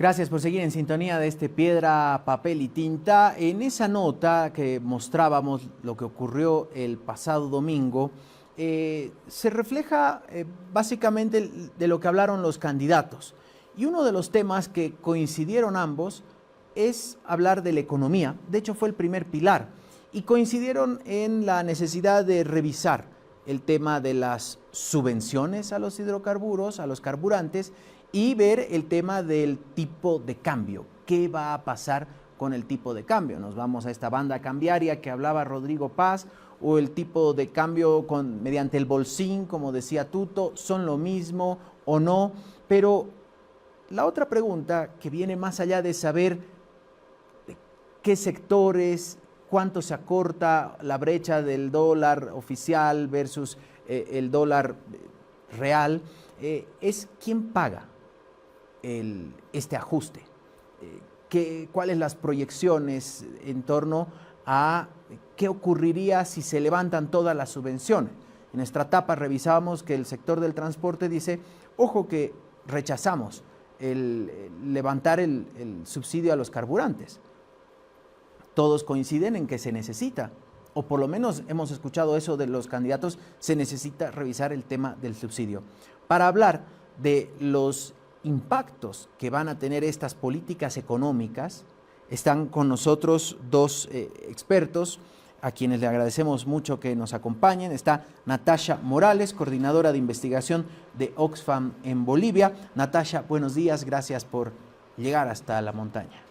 Gracias por seguir en sintonía de este Piedra, Papel y Tinta. En esa nota que mostrábamos lo que ocurrió el pasado domingo, se refleja básicamente de lo que hablaron los candidatos. Y uno de los temas que coincidieron ambos es hablar de la economía. De hecho, fue el primer pilar. Y coincidieron en la necesidad de revisar el tema de las subvenciones a los hidrocarburos, a los carburantes, y ver el tema del tipo de cambio. ¿Qué va a pasar con el tipo de cambio? Nos vamos a esta banda cambiaria que hablaba Rodrigo Paz, o el tipo de cambio mediante el bolsín, como decía Tuto, ¿son lo mismo o no? Pero la otra pregunta que viene más allá de saber qué sectores, cuánto se acorta la brecha del dólar oficial versus el dólar real, es quién paga este ajuste. ¿Cuáles las proyecciones en torno a qué ocurriría si se levantan todas las subvenciones? En nuestra etapa revisábamos que el sector del transporte dice, ojo que rechazamos levantar el subsidio a los carburantes. Todos coinciden en que se necesita, o por lo menos hemos escuchado eso de los candidatos, se necesita revisar el tema del subsidio. Para hablar de los impactos que van a tener estas políticas económicas, están con nosotros dos expertos, a quienes le agradecemos mucho que nos acompañen. Está Natasha Morales, coordinadora de investigación de Oxfam en Bolivia. Natasha, buenos días, gracias por llegar hasta la montaña.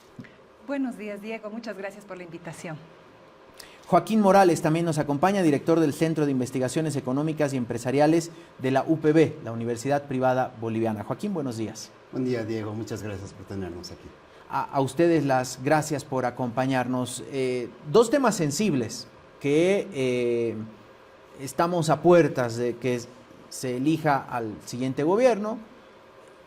Buenos días, Diego, muchas gracias por la invitación. Joaquín Morales también nos acompaña, director del Centro de Investigaciones Económicas y Empresariales de la UPB, la Universidad Privada Boliviana. Joaquín, buenos días. Buen día, Diego. Muchas gracias por tenernos aquí. A ustedes las gracias por acompañarnos. Dos temas sensibles que estamos a puertas de que se elija al siguiente gobierno,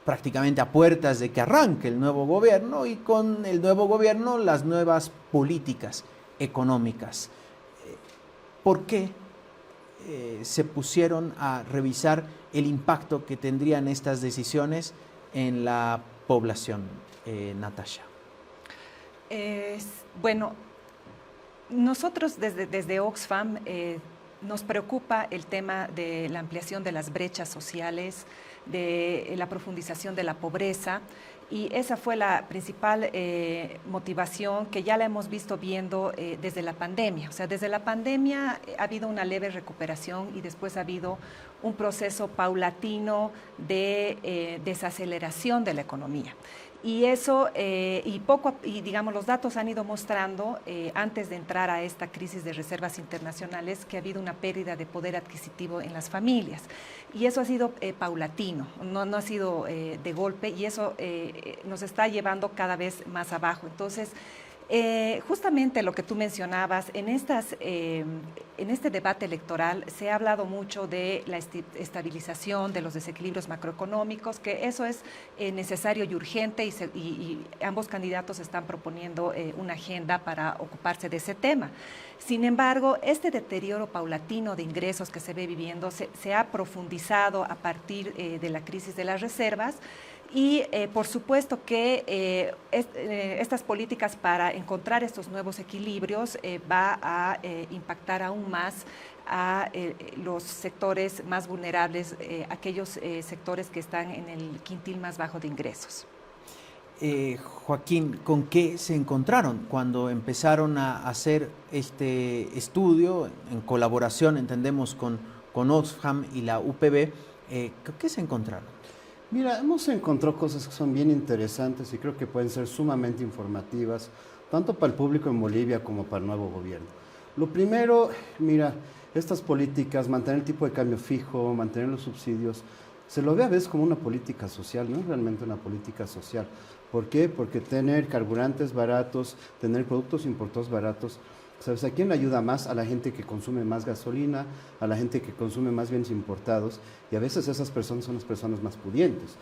prácticamente a puertas de que arranque el nuevo gobierno y con el nuevo gobierno las nuevas políticas económicas. ¿Por qué se pusieron a revisar el impacto que tendrían estas decisiones en la población, Natasha? Bueno, nosotros desde Oxfam nos preocupa el tema de la ampliación de las brechas sociales, de la profundización de la pobreza, y esa fue la principal motivación que ya la hemos viendo desde la pandemia. O sea, desde la pandemia ha habido una leve recuperación y después ha habido un proceso paulatino de desaceleración de la economía. Y eso, digamos, los datos han ido mostrando, antes de entrar a esta crisis de reservas internacionales, que ha habido una pérdida de poder adquisitivo en las familias. Y eso ha sido paulatino, no ha sido de golpe, y eso nos está llevando cada vez más abajo. Entonces, justamente lo que tú mencionabas, en este debate electoral se ha hablado mucho de la estabilización de los desequilibrios macroeconómicos, que eso es necesario y urgente, y ambos candidatos están proponiendo una agenda para ocuparse de ese tema. Sin embargo, este deterioro paulatino de ingresos que se ve viviendo se ha profundizado a partir de la crisis de las reservas. Y por supuesto que estas políticas para encontrar estos nuevos equilibrios va a impactar aún más a los sectores más vulnerables, aquellos sectores que están en el quintil más bajo de ingresos. Joaquín, ¿con qué se encontraron cuando empezaron a hacer este estudio en colaboración, entendemos, con Oxfam y la UPB? ¿Qué se encontraron? Mira, hemos encontrado cosas que son bien interesantes y creo que pueden ser sumamente informativas, tanto para el público en Bolivia como para el nuevo gobierno. Lo primero, mira, estas políticas, mantener el tipo de cambio fijo, mantener los subsidios, se lo ve a veces como una política social, no es realmente una política social. ¿Por qué? Porque tener carburantes baratos, tener productos importados baratos, ¿sabes a quién le ayuda más? A la gente que consume más gasolina, a la gente que consume más bienes importados, y a veces esas personas son las personas más pudientes.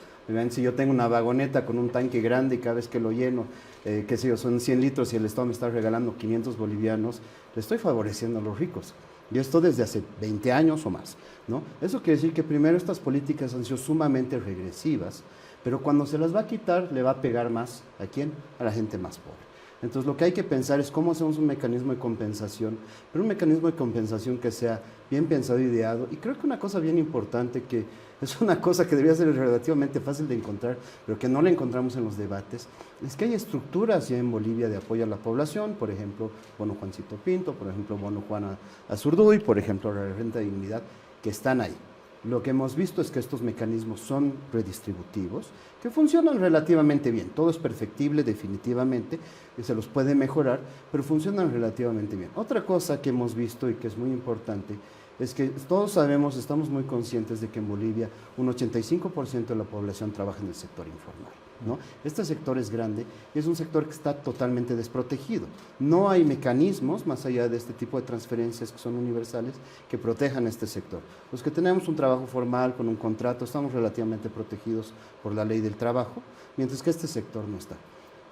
Si yo tengo una vagoneta con un tanque grande y cada vez que lo lleno, qué sé yo, son 100 litros y el Estado me está regalando 500 bolivianos, le estoy favoreciendo a los ricos. Y esto desde hace 20 años o más, ¿no? Eso quiere decir que primero estas políticas han sido sumamente regresivas, Pero cuando se las va a quitar, le va a pegar más, ¿a quién? A la gente más pobre. Entonces lo que hay que pensar es cómo hacemos un mecanismo de compensación, pero un mecanismo de compensación que sea bien pensado y ideado. Y creo que una cosa bien importante, que es una cosa que debería ser relativamente fácil de encontrar, pero que no la encontramos en los debates, es que hay estructuras ya en Bolivia de apoyo a la población, por ejemplo, Bono Juancito Pinto, por ejemplo, Bono Juana Azurduy, por ejemplo, la Renta de Dignidad, que están ahí. Lo que hemos visto es que estos mecanismos son redistributivos, que funcionan relativamente bien. Todo es perfectible definitivamente, y se los puede mejorar, pero funcionan relativamente bien. Otra cosa que hemos visto y que es muy importante es que todos sabemos, estamos muy conscientes de que en Bolivia un 85% de la población trabaja en el sector informal, ¿no? Este sector es grande y es un sector que está totalmente desprotegido. No hay mecanismos, más allá de este tipo de transferencias que son universales, que protejan este sector. Los que tenemos un trabajo formal con un contrato estamos relativamente protegidos por la ley del trabajo, mientras que este sector no está.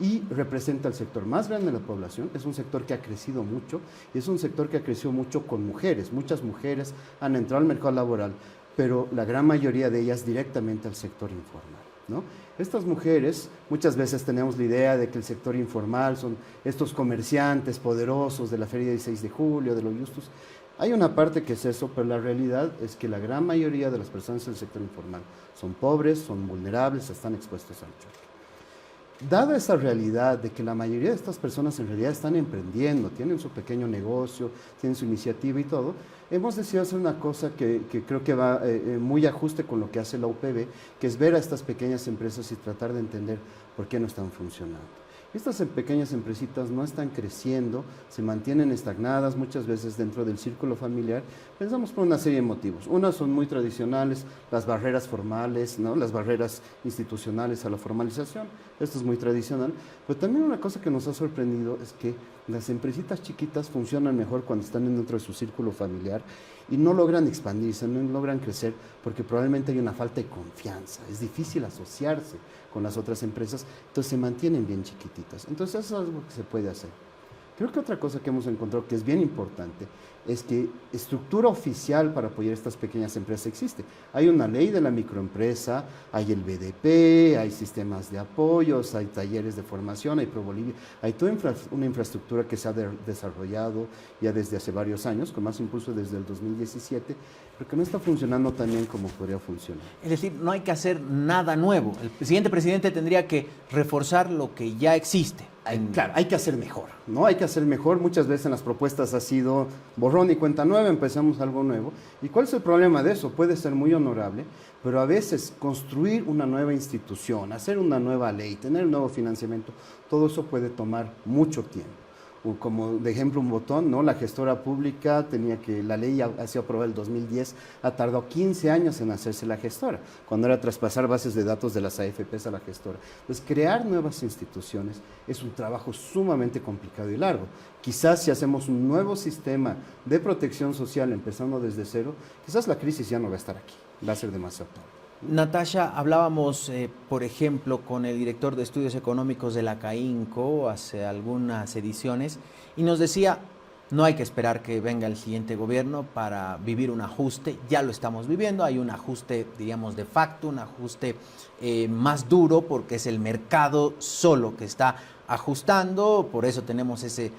Y representa el sector más grande de la población, es un sector que ha crecido mucho, y es un sector que ha crecido mucho con mujeres. Muchas mujeres han entrado al mercado laboral, pero la gran mayoría de ellas directamente al sector informal, ¿no? Estas mujeres, muchas veces tenemos la idea de que el sector informal son estos comerciantes poderosos de la Feria 16 de Julio, de los Justus. Hay una parte que es eso, pero la realidad es que la gran mayoría de las personas del sector informal son pobres, son vulnerables, están expuestos al choque. Dada esa realidad de que la mayoría de estas personas en realidad están emprendiendo, tienen su pequeño negocio, tienen su iniciativa y todo, hemos decidido hacer una cosa que creo que va muy ajuste con lo que hace la UPB, que es ver a estas pequeñas empresas y tratar de entender por qué no están funcionando. Estas pequeñas empresitas no están creciendo, se mantienen estagnadas muchas veces dentro del círculo familiar. Pensamos por una serie de motivos. Unas son muy tradicionales, las barreras formales, ¿no? Las barreras institucionales a la formalización. Esto es muy tradicional. Pero también una cosa que nos ha sorprendido es que las empresitas chiquitas funcionan mejor cuando están dentro de su círculo familiar y no logran expandirse, no logran crecer porque probablemente hay una falta de confianza. Es difícil asociarse con las otras empresas, entonces se mantienen bien chiquititas. Entonces eso es algo que se puede hacer. Creo que otra cosa que hemos encontrado que es bien importante es que estructura oficial para apoyar estas pequeñas empresas existe. Hay una ley de la microempresa, hay el BDP, hay sistemas de apoyos, hay talleres de formación, hay ProBolivia, hay toda una infraestructura que se ha desarrollado ya desde hace varios años, con más impulso desde el 2017, pero que no está funcionando tan bien como podría funcionar. Es decir, no hay que hacer nada nuevo. El siguiente presidente tendría que reforzar lo que ya existe. Claro, hay que hacer mejor, ¿no? Hay que hacer mejor. Muchas veces en las propuestas ha sido borrón y cuenta nueva, empezamos algo nuevo. ¿Y cuál es el problema de eso? Puede ser muy honorable, pero a veces construir una nueva institución, hacer una nueva ley, tener un nuevo financiamiento, todo eso puede tomar mucho tiempo. Como de ejemplo un botón, ¿no? La gestora pública la ley ha sido aprobada en el 2010, ha tardado 15 años en hacerse la gestora, cuando era traspasar bases de datos de las AFPs a la gestora. Entonces, crear nuevas instituciones es un trabajo sumamente complicado y largo. Quizás si hacemos un nuevo sistema de protección social empezando desde cero, quizás la crisis ya no va a estar aquí, va a ser demasiado tarde. Natasha, hablábamos, por ejemplo, con el director de estudios económicos de la CAINCO hace algunas ediciones y nos decía, no hay que esperar que venga el siguiente gobierno para vivir un ajuste, ya lo estamos viviendo, hay un ajuste, diríamos, de facto, un ajuste más duro porque es el mercado solo que está ajustando, por eso tenemos ese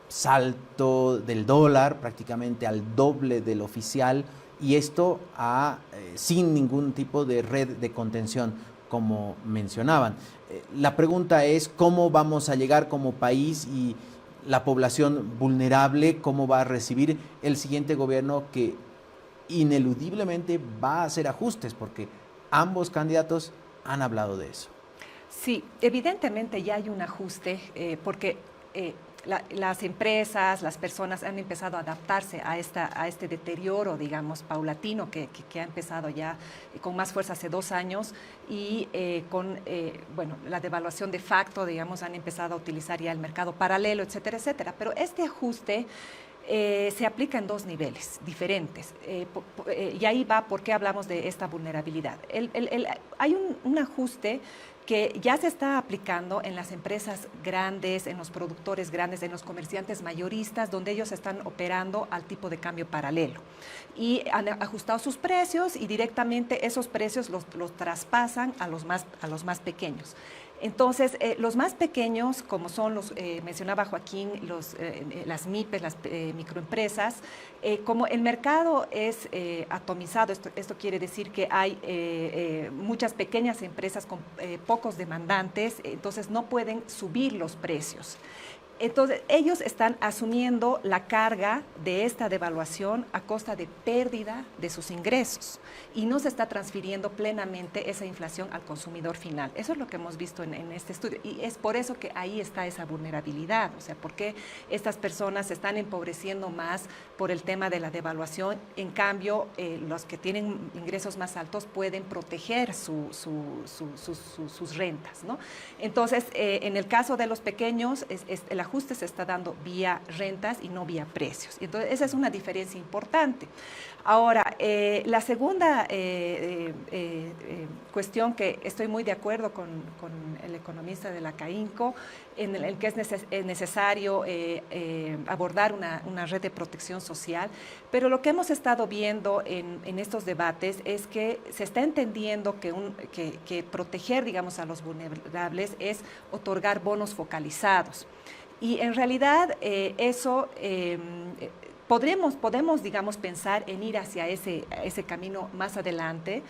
salto del dólar prácticamente al doble del oficial, y esto sin ningún tipo de red de contención, como mencionaban. La pregunta es cómo vamos a llegar como país y la población vulnerable, cómo va a recibir el siguiente gobierno que ineludiblemente va a hacer ajustes, porque ambos candidatos han hablado de eso. Sí, evidentemente ya hay un ajuste porque las empresas, las personas han empezado a adaptarse a este deterioro, digamos, paulatino que ha empezado ya con más fuerza hace 2 años y con la devaluación de facto, digamos, han empezado a utilizar ya el mercado paralelo, etcétera, etcétera. Pero este ajuste se aplica en dos niveles diferentes. Y ahí va por qué hablamos de esta vulnerabilidad. Hay un ajuste que ya se está aplicando en las empresas grandes, en los productores grandes, en los comerciantes mayoristas, donde ellos están operando al tipo de cambio paralelo. Y han ajustado sus precios y directamente esos precios los traspasan a los más pequeños. Entonces, los más pequeños, como son los, mencionaba Joaquín, las MIPES, las microempresas, como el mercado es atomizado, esto quiere decir que hay muchas pequeñas empresas con pocos demandantes, entonces no pueden subir los precios. Entonces, ellos están asumiendo la carga de esta devaluación a costa de pérdida de sus ingresos y no se está transfiriendo plenamente esa inflación al consumidor final. Eso es lo que hemos visto en este estudio y es por eso que ahí está esa vulnerabilidad, o sea, porque estas personas se están empobreciendo más por el tema de la devaluación, en cambio, los que tienen ingresos más altos pueden proteger sus rentas, ¿no? Entonces, en el caso de los pequeños, el ajuste se está dando vía rentas y no vía precios. Entonces, esa es una diferencia importante. Ahora, la segunda cuestión que estoy muy de acuerdo con el economista de la CAINCO, en el que es necesario abordar una red de protección social, pero lo que hemos estado viendo en estos debates es que se está entendiendo que proteger, digamos, a los vulnerables es otorgar bonos focalizados. Y en realidad podemos, digamos, pensar en ir hacia ese camino más adelante.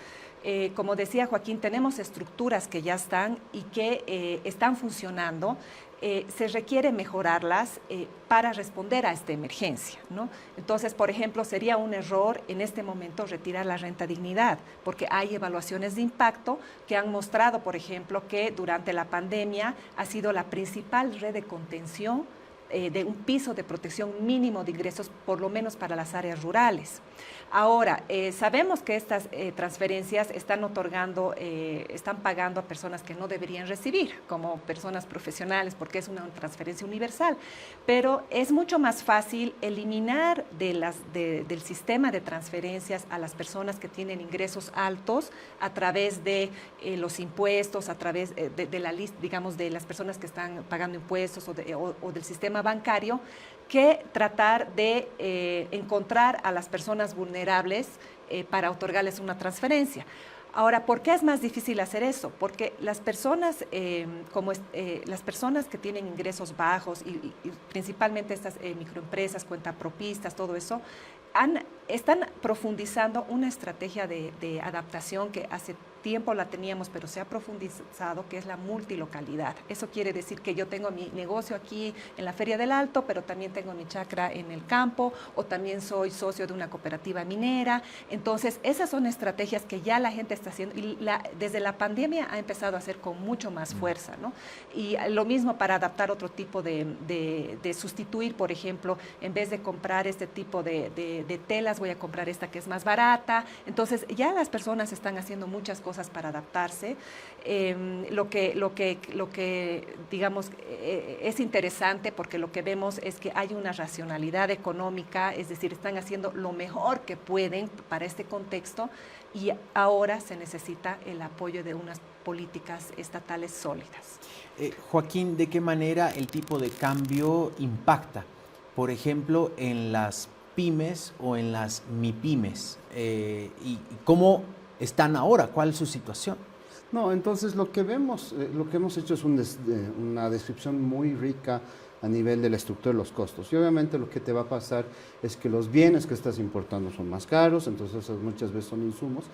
Como decía Joaquín, tenemos estructuras que ya están y que están funcionando. Se requiere mejorarlas para responder a esta emergencia, ¿no? Entonces, por ejemplo, sería un error en este momento retirar la renta dignidad, porque hay evaluaciones de impacto que han mostrado, por ejemplo, que durante la pandemia ha sido la principal red de contención de un piso de protección mínimo de ingresos, por lo menos para las áreas rurales. Ahora, sabemos que estas transferencias están pagando a personas que no deberían recibir, como personas profesionales, porque es una transferencia universal, pero es mucho más fácil eliminar del sistema de transferencias a las personas que tienen ingresos altos a través de los impuestos, a través de la lista, digamos, de las personas que están pagando impuestos o del sistema bancario, que tratar de encontrar a las personas vulnerables para otorgarles una transferencia. Ahora, ¿por qué es más difícil hacer eso? Porque las personas, las personas que tienen ingresos bajos y principalmente estas microempresas, cuentapropistas, todo eso, están profundizando una estrategia de adaptación que hace tiempo la teníamos, pero se ha profundizado, que es la multilocalidad. Eso quiere decir que yo tengo mi negocio aquí en la Feria del Alto, pero también tengo mi chacra en el campo, o también soy socio de una cooperativa minera. Entonces, esas son estrategias que ya la gente está haciendo y desde la pandemia ha empezado a hacer con mucho más fuerza, ¿no? Y lo mismo para adaptar otro tipo de sustituir, por ejemplo, en vez de comprar este tipo de telas, voy a comprar esta que es más barata. Entonces, ya las personas están haciendo muchas cosas para adaptarse. Lo que digamos, es interesante porque lo que vemos es que hay una racionalidad económica, es decir, están haciendo lo mejor que pueden para este contexto y ahora se necesita el apoyo de unas políticas estatales sólidas. Joaquín, ¿de qué manera el tipo de cambio impacta, por ejemplo, en las pymes o en las MIPYMES? ¿Y cómo están ahora? ¿Cuál es su situación? No, entonces lo que vemos, lo que hemos hecho es una descripción muy rica a nivel de la estructura de los costos. Y obviamente lo que te va a pasar es que los bienes que estás importando son más caros, entonces esos muchas veces son insumos.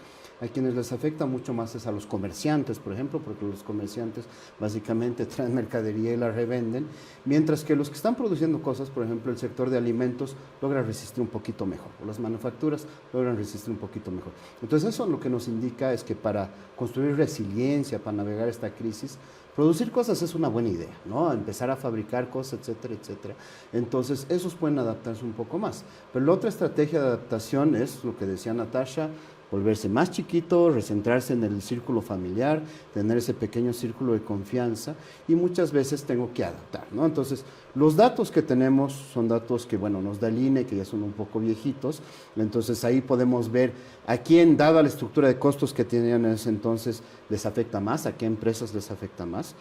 A quienes les afecta mucho más es a los comerciantes, por ejemplo, porque los comerciantes básicamente traen mercadería y la revenden, mientras que los que están produciendo cosas, por ejemplo, el sector de alimentos, logra resistir un poquito mejor, o las manufacturas logran resistir un poquito mejor. Entonces eso lo que nos indica es que para construir resiliencia, para navegar esta crisis, producir cosas es una buena idea, ¿no? Empezar a fabricar cosas, etcétera, etcétera. Entonces, esos pueden adaptarse un poco más. Pero la otra estrategia de adaptación es lo que decía Natasha, volverse más chiquito, recentrarse en el círculo familiar, tener ese pequeño círculo de confianza y muchas veces tengo que adaptar, ¿no? Entonces, los datos que tenemos son datos que, bueno, nos da el INE, que ya son un poco viejitos, entonces ahí podemos ver a quién, dada la estructura de costos que tenían en ese entonces, les afecta más, a qué empresas les afecta más.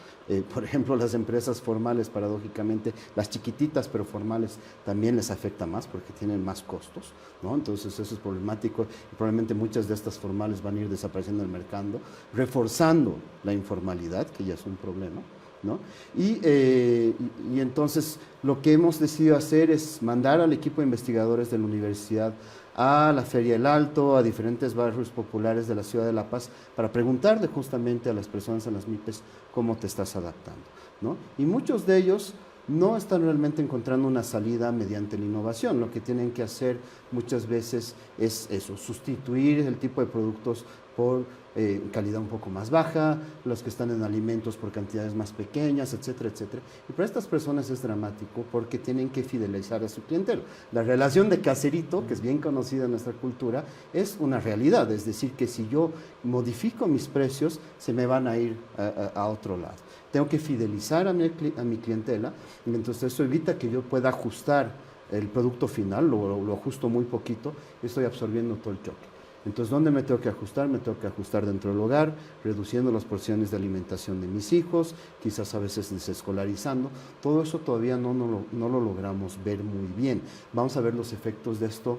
Por ejemplo, las empresas formales, paradójicamente, las chiquititas pero formales también les afecta más porque tienen más costos, ¿no? Entonces eso es problemático y probablemente muchas de estas formales van a ir desapareciendo del mercado, reforzando la informalidad, que ya es un problema, ¿no? Y entonces lo que hemos decidido hacer es mandar al equipo de investigadores de la universidad a la Feria del Alto, a diferentes barrios populares de la ciudad de La Paz, para preguntarle justamente a las personas en las MIPES cómo te estás adaptando, ¿no? Y muchos de ellos no están realmente encontrando una salida mediante la innovación. Lo que tienen que hacer muchas veces es eso, sustituir el tipo de productos por calidad un poco más baja, los que están en alimentos por cantidades más pequeñas, etcétera, etcétera. Y para estas personas es dramático porque tienen que fidelizar a su clientela. La relación de caserito, que es bien conocida en nuestra cultura, es una realidad. Es decir, que si yo modifico mis precios, se me van a ir a otro lado. Tengo que fidelizar a mi clientela, y entonces eso evita que yo pueda ajustar el producto final, lo ajusto muy poquito y estoy absorbiendo todo el choque. Entonces, ¿dónde me tengo que ajustar? Me tengo que ajustar dentro del hogar, reduciendo las porciones de alimentación de mis hijos, quizás a veces desescolarizando. Todo eso todavía no lo logramos ver muy bien. Vamos a ver los efectos de esto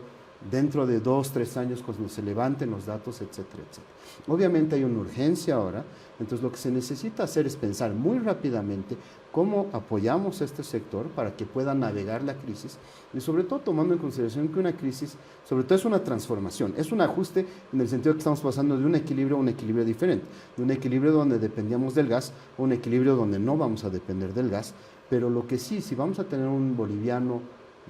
dentro de 2, 3 años cuando se levanten los datos, etcétera, etcétera. Obviamente hay una urgencia ahora, entonces lo que se necesita hacer es pensar muy rápidamente cómo apoyamos a este sector para que pueda navegar la crisis y sobre todo tomando en consideración que una crisis, sobre todo es una transformación, es un ajuste en el sentido que estamos pasando de un equilibrio a un equilibrio diferente, de un equilibrio donde dependíamos del gas a un equilibrio donde no vamos a depender del gas, pero lo que sí, si vamos a tener un boliviano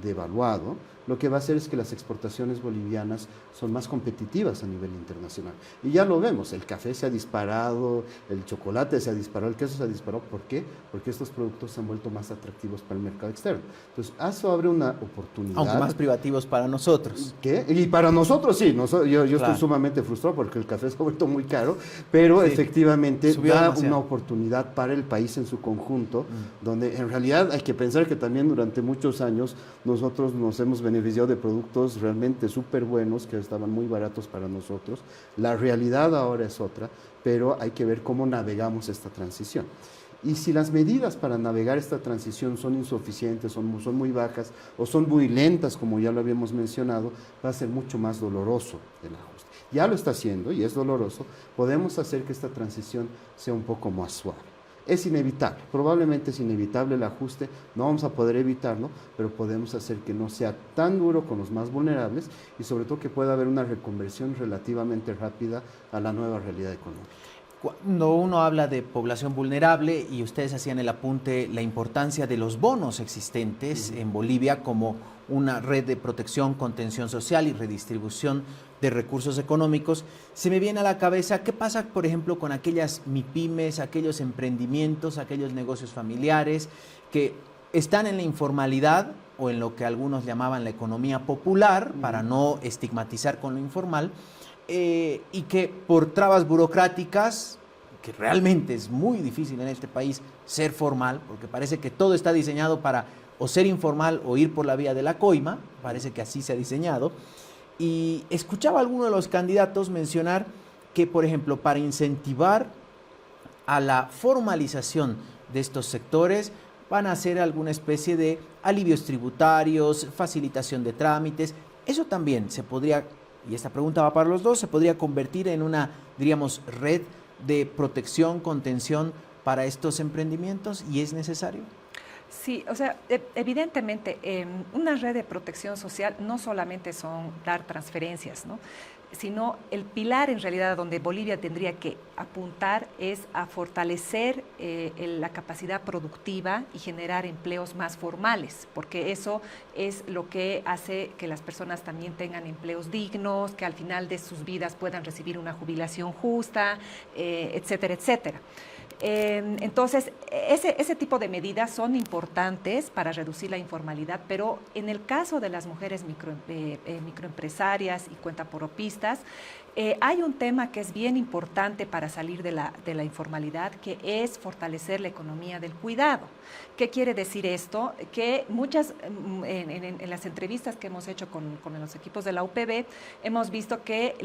devaluado, lo que va a hacer es que las exportaciones bolivianas son más competitivas a nivel internacional. Y ya lo vemos, el café se ha disparado, el chocolate se ha disparado, el queso se ha disparado. ¿Por qué? Porque estos productos se han vuelto más atractivos para el mercado externo. Entonces, eso abre una oportunidad. Aunque más privativos para nosotros. ¿Qué? Y para nosotros sí, yo Claro. estoy sumamente frustrado porque el café se ha vuelto muy caro, pero Sí, efectivamente subió da demasiado. una oportunidad para el país en su conjunto, donde en realidad hay que pensar que también durante muchos años nosotros nos hemos beneficiado de productos realmente súper buenos que estaban muy baratos para nosotros. La realidad ahora es otra, pero hay que ver cómo navegamos esta transición. Y si las medidas para navegar esta transición son insuficientes, son muy bajas o son muy lentas, como ya lo habíamos mencionado, va a ser mucho más doloroso el ajuste. Ya lo está haciendo y es doloroso. Podemos hacer que esta transición sea un poco más suave. Es inevitable, probablemente es inevitable el ajuste, no vamos a poder evitarlo, pero podemos hacer que no sea tan duro con los más vulnerables y sobre todo que pueda haber una reconversión relativamente rápida a la nueva realidad económica. Cuando uno habla de población vulnerable, y ustedes hacían el apunte, la importancia de los bonos existentes en Bolivia como una red de protección, contención social y redistribución de recursos económicos, se me viene a la cabeza qué pasa, por ejemplo, con aquellas MIPYMES, aquellos emprendimientos, aquellos negocios familiares que están en la informalidad o en lo que algunos llamaban la economía popular, para no estigmatizar con lo informal, y que por trabas burocráticas, que realmente es muy difícil en este país ser formal, porque parece que todo está diseñado para o ser informal o ir por la vía de la coima, parece que así se ha diseñado. Y escuchaba a alguno de los candidatos mencionar que, por ejemplo, para incentivar a la formalización de estos sectores, van a hacer alguna especie de alivios tributarios, facilitación de trámites. Eso también se podría, y esta pregunta va para los dos, se podría convertir en una, diríamos, red de protección, contención para estos emprendimientos, ¿y es necesario? Sí, o sea, evidentemente una red de protección social no solamente son dar transferencias, ¿no?, sino el pilar en realidad donde Bolivia tendría que apuntar es a fortalecer la capacidad productiva y generar empleos más formales, porque eso es lo que hace que las personas también tengan empleos dignos, que al final de sus vidas puedan recibir una jubilación justa, etcétera, etcétera. Entonces, ese tipo de medidas son importantes para reducir la informalidad, pero en el caso de las mujeres microempresarias y cuentaporopistas, Hay un tema que es bien importante para salir de la informalidad, que es fortalecer la economía del cuidado. ¿Qué quiere decir esto? Que en las entrevistas que hemos hecho con los equipos de la UPB, hemos visto que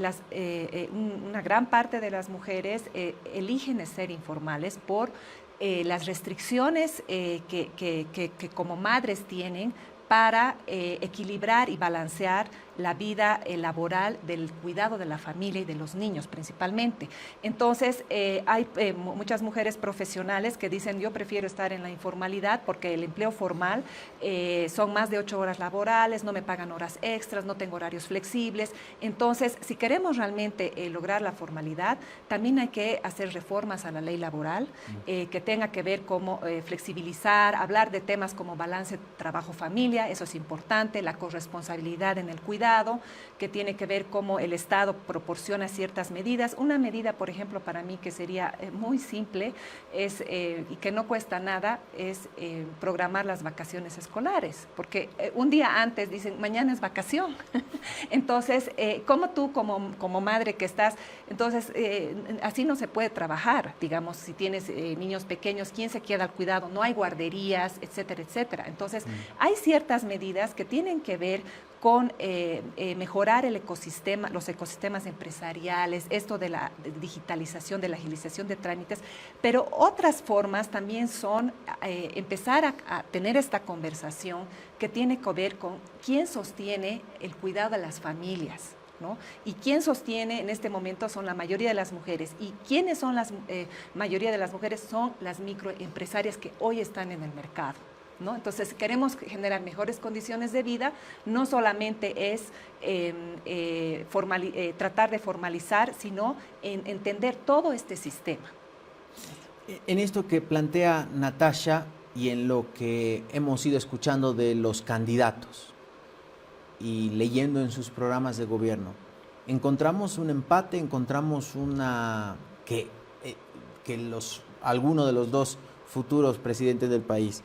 una gran parte de las mujeres eligen ser informales por las restricciones que como madres tienen para equilibrar y balancear la vida laboral del cuidado de la familia y de los niños principalmente. Entonces, hay muchas mujeres profesionales que dicen, yo prefiero estar en la informalidad porque el empleo formal son más de 8 horas laborales, no me pagan horas extras, no tengo horarios flexibles. Entonces, si queremos realmente lograr la formalidad, también hay que hacer reformas a la ley laboral que tenga que ver cómo flexibilizar, hablar de temas como balance trabajo-familia, eso es importante, la corresponsabilidad en el cuidado, que tiene que ver cómo el Estado proporciona ciertas medidas. Una medida, por ejemplo, para mí que sería muy simple y que no cuesta nada, es programar las vacaciones escolares, porque un día antes dicen, mañana es vacación. Entonces, ¿cómo tú como madre que estás? Entonces, así no se puede trabajar, digamos, si tienes niños pequeños, ¿quién se queda al cuidado? No hay guarderías, etcétera, etcétera. Entonces, hay ciertas medidas que tienen que ver con mejorar el ecosistema, los ecosistemas empresariales, esto de la digitalización, de la agilización de trámites, pero otras formas también son empezar a tener esta conversación que tiene que ver con quién sostiene el cuidado de las familias, ¿no? Y quién sostiene en este momento son la mayoría de las mujeres. ¿Y quiénes son la mayoría de las mujeres? Son las microempresarias que hoy están en el mercado, ¿no? Entonces, queremos generar mejores condiciones de vida, no solamente es tratar de formalizar, sino entender todo este sistema. En esto que plantea Natasha y en lo que hemos ido escuchando de los candidatos y leyendo en sus programas de gobierno, encontramos un empate, encontramos alguno de los dos futuros presidentes del país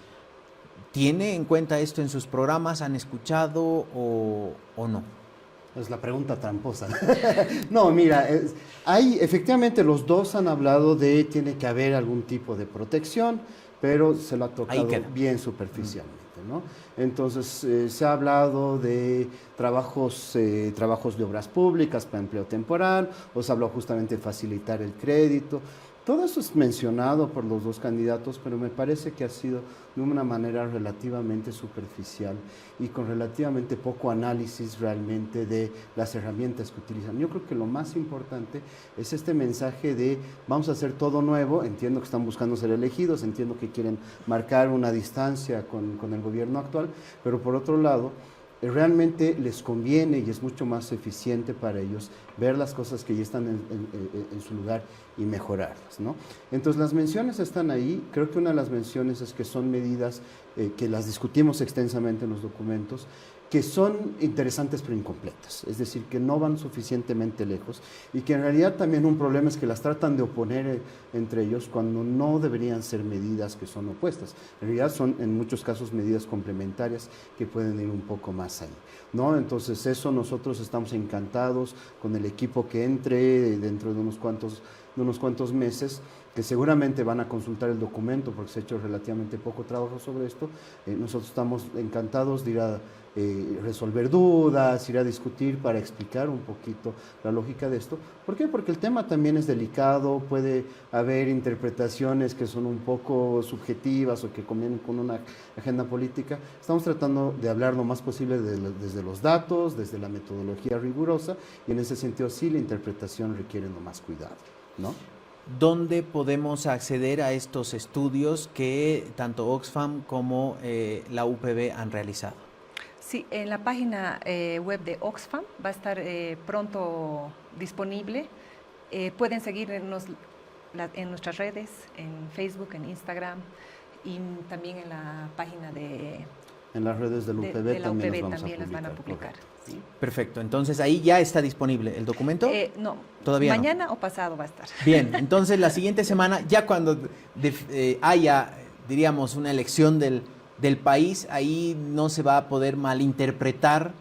¿tiene en cuenta esto en sus programas? ¿Han escuchado o no? Es la pregunta tramposa. No, mira, efectivamente los dos han hablado de tiene que haber algún tipo de protección, pero se lo ha tocado bien superficialmente, ¿no? Entonces, se ha hablado de trabajos de obras públicas para empleo temporal, o se habló justamente de facilitar el crédito. Todo eso es mencionado por los dos candidatos, pero me parece que ha sido de una manera relativamente superficial y con relativamente poco análisis realmente de las herramientas que utilizan. Yo creo que lo más importante es este mensaje de vamos a hacer todo nuevo. Entiendo que están buscando ser elegidos, entiendo que quieren marcar una distancia con el gobierno actual, pero por otro lado, realmente les conviene y es mucho más eficiente para ellos ver las cosas que ya están en su lugar y mejorarlas, ¿no? Entonces las menciones están ahí. Creo que una de las menciones es que son medidas que las discutimos extensamente en los documentos, que son interesantes pero incompletas, es decir, que no van suficientemente lejos y que en realidad también un problema es que las tratan de oponer entre ellos cuando no deberían ser medidas que son opuestas. En realidad son en muchos casos medidas complementarias que pueden ir un poco más ahí, ¿no? Entonces eso nosotros estamos encantados con el equipo que entre dentro de unos cuantos meses, que seguramente van a consultar el documento porque se ha hecho relativamente poco trabajo sobre esto. Nosotros estamos encantados de ir a resolver dudas, ir a discutir para explicar un poquito la lógica de esto. ¿Por qué? Porque el tema también es delicado, puede haber interpretaciones que son un poco subjetivas o que convienen con una agenda política. Estamos tratando de hablar lo más posible desde los datos, desde la metodología rigurosa, y en ese sentido sí la interpretación requiere no más cuidado, ¿no? ¿Dónde podemos acceder a estos estudios que tanto Oxfam como la UPB han realizado? Sí, en la página web de Oxfam va a estar pronto disponible. Pueden seguirnos en nuestras redes, en Facebook, en Instagram y también en la página en las redes del UPB, de la también, UPB las también van a publicar. ¿Sí? Perfecto, entonces ahí ya está disponible el documento. No, todavía mañana no. O pasado va a estar. Bien, entonces la siguiente semana, ya cuando haya, diríamos, una elección del país, ahí no se va a poder malinterpretar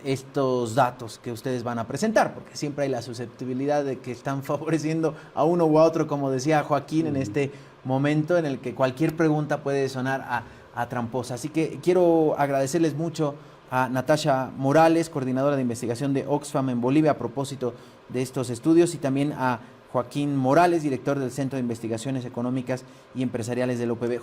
estos datos que ustedes van a presentar, porque siempre hay la susceptibilidad de que están favoreciendo a uno u a otro, como decía Joaquín, en este momento en el que cualquier pregunta puede sonar a tramposa. Así que quiero agradecerles mucho a Natasha Morales, coordinadora de investigación de Oxfam en Bolivia, a propósito de estos estudios, y también a Joaquín Morales, director del Centro de Investigaciones Económicas y Empresariales del OPB.